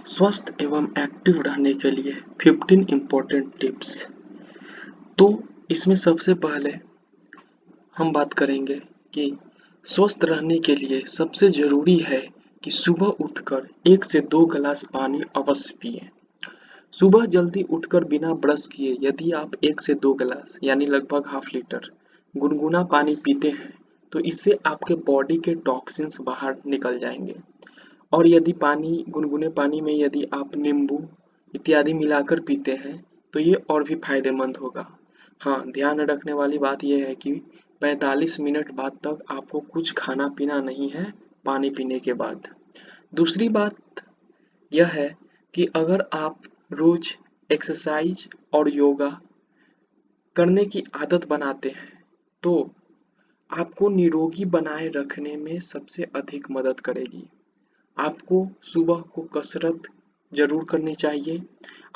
स्वस्थ एवं एक्टिव रहने के लिए 15 इम्पोर्टेंट टिप्स। तो इसमें सबसे पहले हम बात करेंगे कि स्वस्थ रहने के लिए सबसे ज़रूरी है कि सुबह उठकर 1 से 2 गिलास पानी अवश्य पिएं। सुबह जल्दी उठकर बिना ब्रश किए यदि आप 1 से 2 गिलास यानी लगभग हाफ लीटर गुनगुना पानी पीते हैं तो इससे आपके बॉडी के टॉक्सिन्स बाहर निकल जाएंगे। और यदि गुनगुने पानी में यदि आप नींबू इत्यादि मिलाकर पीते हैं तो ये और भी फायदेमंद होगा। हाँ, ध्यान रखने वाली बात यह है कि 45 मिनट बाद तक आपको कुछ खाना पीना नहीं है पानी पीने के बाद। दूसरी बात यह है कि अगर आप रोज एक्सरसाइज और योगा करने की आदत बनाते हैं तो आपको निरोगी बनाए रखने में सबसे अधिक मदद करेगी। आपको सुबह को कसरत ज़रूर करनी चाहिए।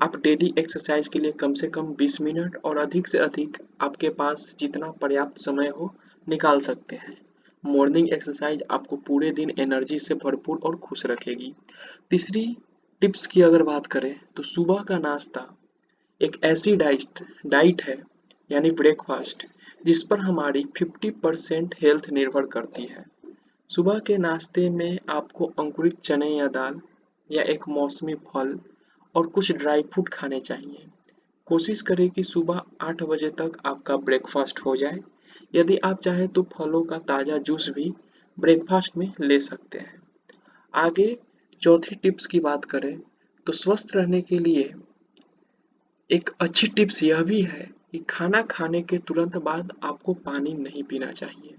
आप डेली एक्सरसाइज के लिए कम से कम 20 मिनट और अधिक से अधिक आपके पास जितना पर्याप्त समय हो निकाल सकते हैं। मॉर्निंग एक्सरसाइज आपको पूरे दिन एनर्जी से भरपूर और खुश रखेगी। तीसरी टिप्स की अगर बात करें तो सुबह का नाश्ता एक ऐसी डाइट है यानी ब्रेकफास्ट जिस पर हमारी 50% हेल्थ निर्भर करती है। सुबह के नाश्ते में आपको अंकुरित चने या दाल या एक मौसमी फल और कुछ ड्राई फ्रूट खाने चाहिए। कोशिश करें कि सुबह 8 बजे तक आपका ब्रेकफास्ट हो जाए। यदि आप चाहें तो फलों का ताज़ा जूस भी ब्रेकफास्ट में ले सकते हैं। आगे चौथी टिप्स की बात करें तो स्वस्थ रहने के लिए एक अच्छी टिप्स यह भी है कि खाना खाने के तुरंत बाद आपको पानी नहीं पीना चाहिए।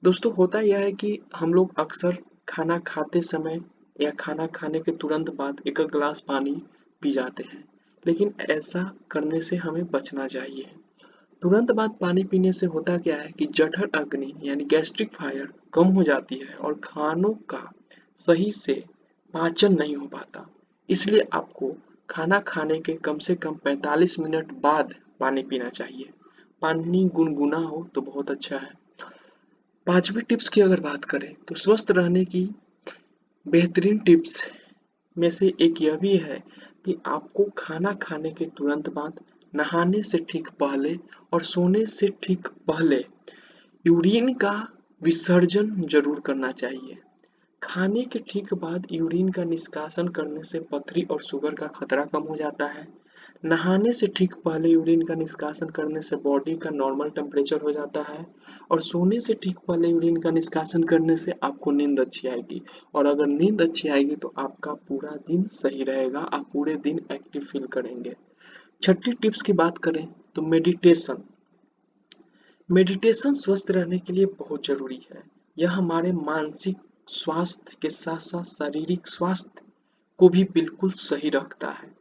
दोस्तों, होता यह है कि हम लोग अक्सर खाना खाते समय या खाना खाने के तुरंत बाद एक गिलास पानी पी जाते हैं, लेकिन ऐसा करने से हमें बचना चाहिए। तुरंत बाद पानी पीने से होता क्या है कि जठर अग्नि यानी गैस्ट्रिक फायर कम हो जाती है और खानों का सही से पाचन नहीं हो पाता। इसलिए आपको खाना खाने के कम से कम 45 मिनट बाद पानी पीना चाहिए। पानी गुनगुना हो तो बहुत अच्छा है। पांचवी टिप्स की अगर बात करें तो स्वस्थ रहने की बेहतरीन टिप्स में से एक यह भी है कि आपको खाना खाने के तुरंत बाद नहाने से ठीक पहले और सोने से ठीक पहले यूरिन का विसर्जन जरूर करना चाहिए। खाने के ठीक बाद यूरिन का निष्कासन करने से पथरी और शुगर का खतरा कम हो जाता है। नहाने से ठीक पहले यूरिन का निष्कासन करने से बॉडी का नॉर्मल टेम्परेचर हो जाता है और सोने से ठीक पहले यूरिन का निष्कासन करने से आपको नींद अच्छी आएगी। और अगर नींद अच्छी आएगी तो आपका पूरा दिन सही रहेगा, आप पूरे दिन एक्टिव फील करेंगे। छठी टिप्स की बात करें तो मेडिटेशन। मेडिटेशन स्वस्थ रहने के लिए बहुत जरूरी है। यह हमारे मानसिक स्वास्थ्य के साथ साथ शारीरिक स्वास्थ्य को भी बिल्कुल सही रखता है।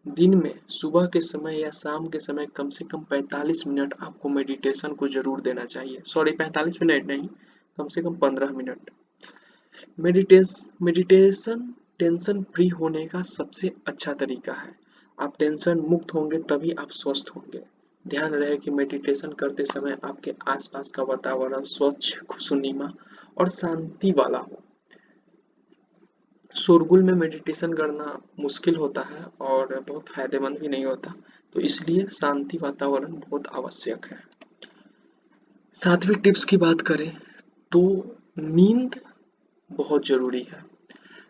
दिन में सुबह के समय या शाम के समय कम से कम 45 मिनट आपको मेडिटेशन को जरूर देना चाहिए। सॉरी, 45 मिनट नहीं, कम से कम 15 मिनट। मेडिटेशन टेंशन फ्री होने का सबसे अच्छा तरीका है। आप टेंशन मुक्त होंगे तभी आप स्वस्थ होंगे। ध्यान रहे कि मेडिटेशन करते समय आपके आसपास का वातावरण स्वच्छ, खुशनुमा और शांति वाला हो। शोरगुल में मेडिटेशन करना मुश्किल होता है और बहुत फायदेमंद भी नहीं होता, तो इसलिए शांति वातावरण बहुत आवश्यक है। सातवीं टिप्स की बात करें तो नींद बहुत जरूरी है।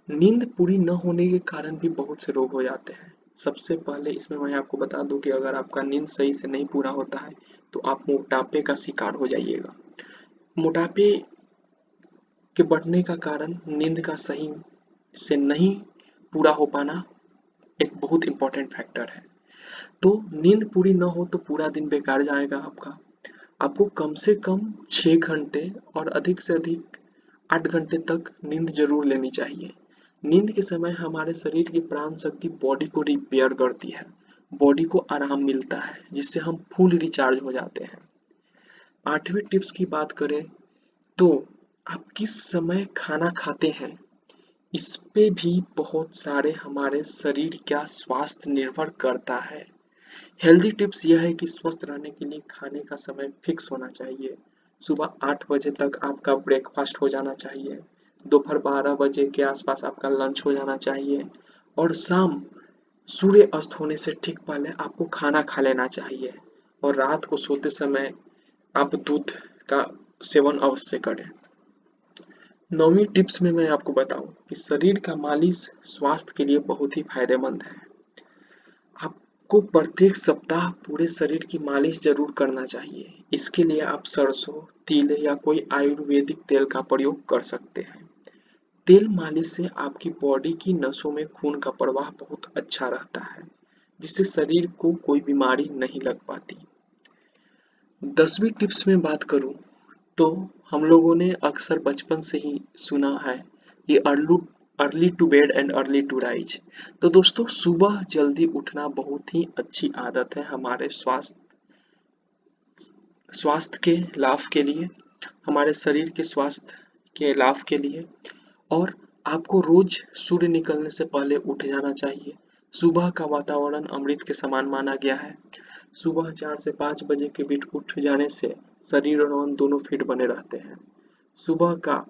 नींद पूरी न होने के कारण भी बहुत से रोग हो जाते हैं। सबसे पहले इसमें मैं आपको बता दूं कि अगर आपका नींद सही से नहीं पूरा होता है तो आप मोटापे का शिकार हो जाइएगा। मोटापे के बढ़ने का कारण नींद का सही से नहीं पूरा हो पाना एक बहुत इंपॉर्टेंट फैक्टर है। तो नींद पूरी न हो तो पूरा दिन बेकार जाएगा आपका। आपको कम से कम 6 घंटे और अधिक से अधिक 8 घंटे तक नींद जरूर लेनी चाहिए। नींद के समय हमारे शरीर की प्राण शक्ति बॉडी को रिपेयर करती है, बॉडी को आराम मिलता है जिससे हम फुल रिचार्ज हो जाते हैं। आठवीं टिप्स की बात करें तो आप किस समय खाना खाते हैं इस पे भी बहुत सारे हमारे शरीर का स्वास्थ्य निर्भर करता है। हेल्दी टिप्स यह है कि स्वस्थ रहने के लिए खाने का समय फिक्स होना चाहिए। सुबह 8 बजे तक आपका ब्रेकफास्ट हो जाना चाहिए। दोपहर 12 बजे के आसपास आपका लंच हो जाना चाहिए और शाम सूर्य अस्त होने से ठीक पहले आपको खाना खा लेना चाहिए। और रात को सोते समय आप दूध का सेवन अवश्य करें। 9वीं टिप्स में मैं आपको बताऊं कि शरीर का मालिश स्वास्थ्य के लिए बहुत ही फायदेमंद है। आपको प्रत्येक सप्ताह पूरे शरीर की मालिश जरूर करना चाहिए। इसके लिए आप सरसों, तिल या कोई आयुर्वेदिक तेल का प्रयोग कर सकते हैं। तेल मालिश से आपकी बॉडी की नसों में खून का प्रवाह बहुत अच्छा रहता है, जिससे शरीर को कोई बीमारी नहीं लग पाती। 10वीं टिप्स में बात करूं तो हम लोगों ने अक्सर बचपन से ही सुना है कि early to bed and early to rise. तो दोस्तों, सुबह जल्दी उठना बहुत ही अच्छी आदत है हमारे स्वास्थ्य के लाभ के लिए, हमारे शरीर के स्वास्थ्य के लाभ के लिए। और आपको रोज सूर्य निकलने से पहले उठ जाना चाहिए। सुबह का वातावरण अमृत के समान माना गया है। सुबह 4 से 5 बजे के बीच उठ जाने से शरीर और मन दोनों फिट बने रहते हैं। सुबह का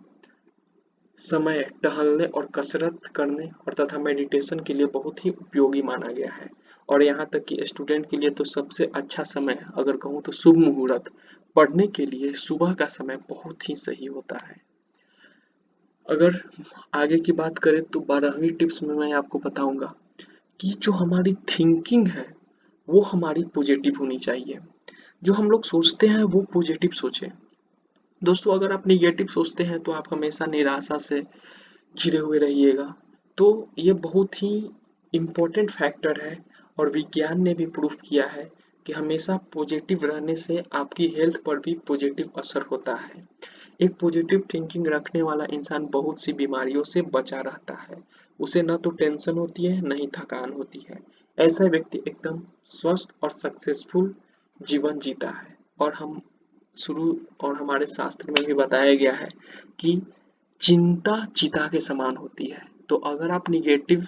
समय टहलने और कसरत करने और तथा मेडिटेशन के लिए बहुत ही उपयोगी माना गया है। और यहाँ तक कि स्टूडेंट के लिए तो सबसे अच्छा समय, अगर कहूँ तो शुभ मुहूर्त पढ़ने के लिए सुबह का समय बहुत ही सही होता है। अगर आगे की बात करें तो 12वीं टिप्स में मैं आपको बताऊंगा कि जो हमारी थिंकिंग है वो हमारी पॉजिटिव होनी चाहिए। जो हम लोग सोचते हैं वो पॉजिटिव सोचें। दोस्तों, अगर आप नेगेटिव सोचते हैं तो आप हमेशा निराशा से घिरे हुए रहिएगा। तो ये बहुत ही इम्पोर्टेंट फैक्टर है और विज्ञान ने भी प्रूफ किया है कि हमेशा पॉजिटिव रहने से आपकी हेल्थ पर भी पॉजिटिव असर होता है। एक पॉजिटिव थिंकिंग रखने वाला इंसान बहुत सी बीमारियों से बचा रहता है। उसे न तो टेंशन होती है, न ही थकान होती है। ऐसा व्यक्ति एकदम स्वस्थ और सक्सेसफुल जीवन जीता है। और हम शुरू और हमारे शास्त्र में भी बताया गया है कि चिंता चिता के समान होती है। तो अगर आप निगेटिव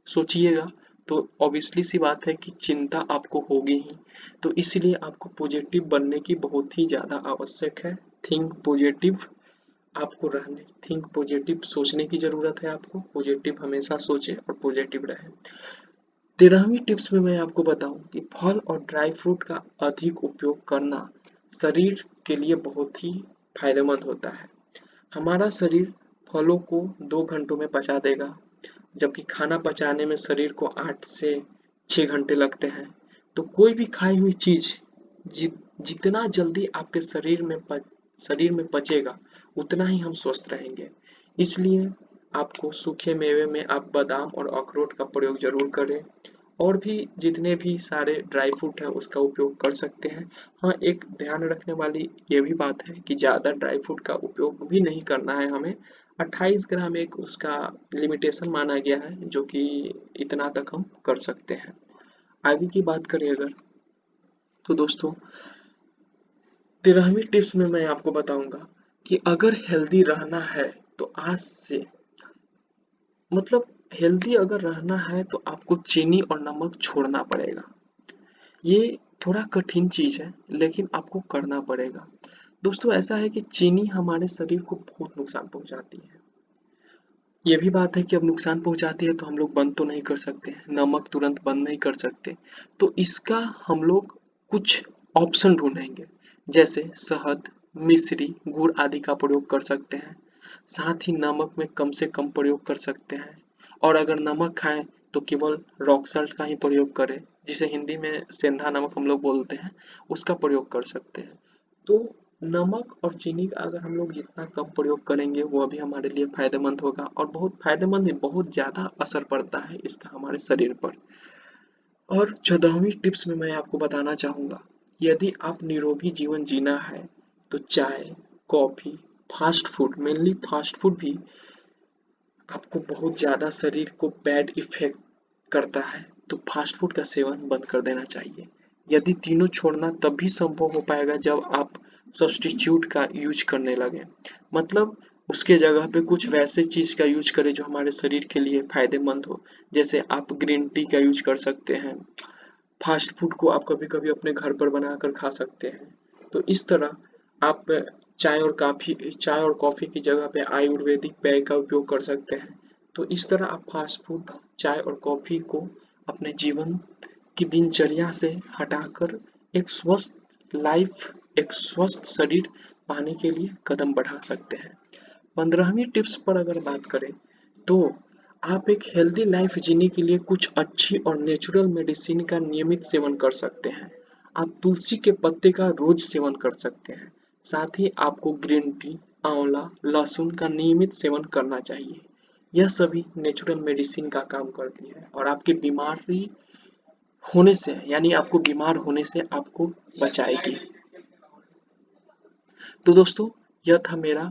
सोचिएगा तो ऑब्वियसली सी बात है कि चिंता आपको होगी ही। तो इसलिए आपको पॉजिटिव बनने की बहुत ही ज़्यादा आवश्यक है। थिंक पॉजिटिव आपको रहने थिंक पॉजिटिव सोचने की ज़रूरत है। आपको पॉजिटिव हमेशा सोचें और पॉजिटिव रहें। 13वीं टिप्स में मैं आपको बताऊं कि फल और ड्राई फ्रूट का अधिक उपयोग करना शरीर के लिए बहुत ही फायदेमंद होता है। हमारा शरीर फलों को 2 घंटों में पचा देगा, जबकि खाना पचाने में शरीर को 8 से 6 घंटे लगते हैं। तो कोई भी खाई हुई चीज जितना जल्दी आपके शरीर में पचेगा उतना ही हम स्वस्थ रहेंगे। इसलिए आपको सूखे मेवे में आप बादाम और अखरोट का प्रयोग जरूर करें। और भी जितने भी सारे ड्राई फ्रूट है उसका उपयोग कर सकते हैं। हाँ, एक ध्यान रखने वाली ये भी बात है कि ज़्यादा ड्राई फ्रूट का उपयोग भी नहीं करना है हमें। 28 ग्राम एक उसका लिमिटेशन माना गया है, जो कि इतना तक हम कर सकते हैं। आगे की बात करें अगर, तो दोस्तों 13वीं टिप्स में मैं आपको बताऊंगा कि अगर हेल्दी रहना है तो आज से मतलब हेल्दी अगर रहना है तो आपको चीनी और नमक छोड़ना पड़ेगा। ये थोड़ा कठिन चीज है लेकिन आपको करना पड़ेगा। दोस्तों, ऐसा है कि चीनी हमारे शरीर को बहुत नुकसान पहुंचाती है। ये भी बात है कि अब नुकसान पहुंचाती है तो हम लोग बंद तो नहीं कर सकते, नमक तुरंत बंद नहीं कर सकते। तो इसका हम लोग कुछ ऑप्शन ढूंढेंगे, जैसे शहद, मिश्री, गुड़ आदि का प्रयोग कर सकते हैं। साथ ही नमक में कम से कम प्रयोग कर सकते हैं। और अगर नमक खाएं तो केवल रॉक साल्ट का ही प्रयोग करें, जिसे हिंदी में सेंधा नमक हम लोग बोलते हैं, उसका प्रयोग कर सकते हैं। तो नमक और चीनी का अगर हम लोग जितना कम प्रयोग करेंगे वो भी हमारे लिए फायदेमंद होगा। और बहुत फायदेमंद नहीं, बहुत ज़्यादा असर पड़ता है इसका हमारे शरीर पर। और 14वीं टिप्स में मैं आपको बताना चाहूँगा, यदि आप निरोगी जीवन जीना है तो चाय, coffee, fast food, mainly fast food भी आपको बहुत ज़्यादा शरीर को बैड इफेक्ट करता है। तो फास्ट फूड का सेवन बंद कर देना चाहिए। यदि तीनों छोड़ना तब भी संभव हो पाएगा जब आप सब्स्टिट्यूट का यूज करने लगे, मतलब उसके जगह पे कुछ वैसे चीज का यूज करें जो हमारे शरीर के लिए फायदेमंद हो। जैसे आप ग्रीन टी का यूज कर सकते हैं। फास्ट फूड को आप कभी कभी अपने घर पर बनाकर खा सकते हैं। तो इस तरह आप चाय और कॉफी की जगह पे आयुर्वेदिक पेय का उपयोग कर सकते हैं। तो इस तरह आप फास्ट फूड चाय और कॉफ़ी को अपने जीवन की दिनचर्या से हटाकर एक स्वस्थ लाइफ, एक स्वस्थ शरीर पाने के लिए कदम बढ़ा सकते हैं। 15वीं टिप्स पर अगर बात करें तो आप एक हेल्दी लाइफ जीने के लिए कुछ अच्छी और नेचुरल मेडिसिन का नियमित सेवन कर सकते हैं। आप तुलसी के पत्ते का रोज सेवन कर सकते हैं। साथ ही आपको ग्रीन टी, आंवला, लहसुन का नियमित सेवन करना चाहिए। यह सभी नेचुरल मेडिसिन का काम करती है और आपकी बीमारी होने से, यानी आपको बीमार होने से आपको बचाएगी। तो दोस्तों, यह था मेरा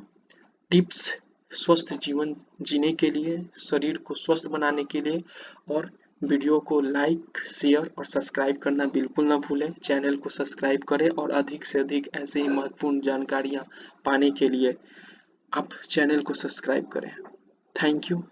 टिप्स स्वस्थ जीवन जीने के लिए, शरीर को स्वस्थ बनाने के लिए। और वीडियो को लाइक, शेयर और सब्सक्राइब करना बिल्कुल ना भूलें। चैनल को सब्सक्राइब करें और अधिक से अधिक ऐसे ही महत्वपूर्ण जानकारियाँ पाने के लिए आप चैनल को सब्सक्राइब करें। Thank you.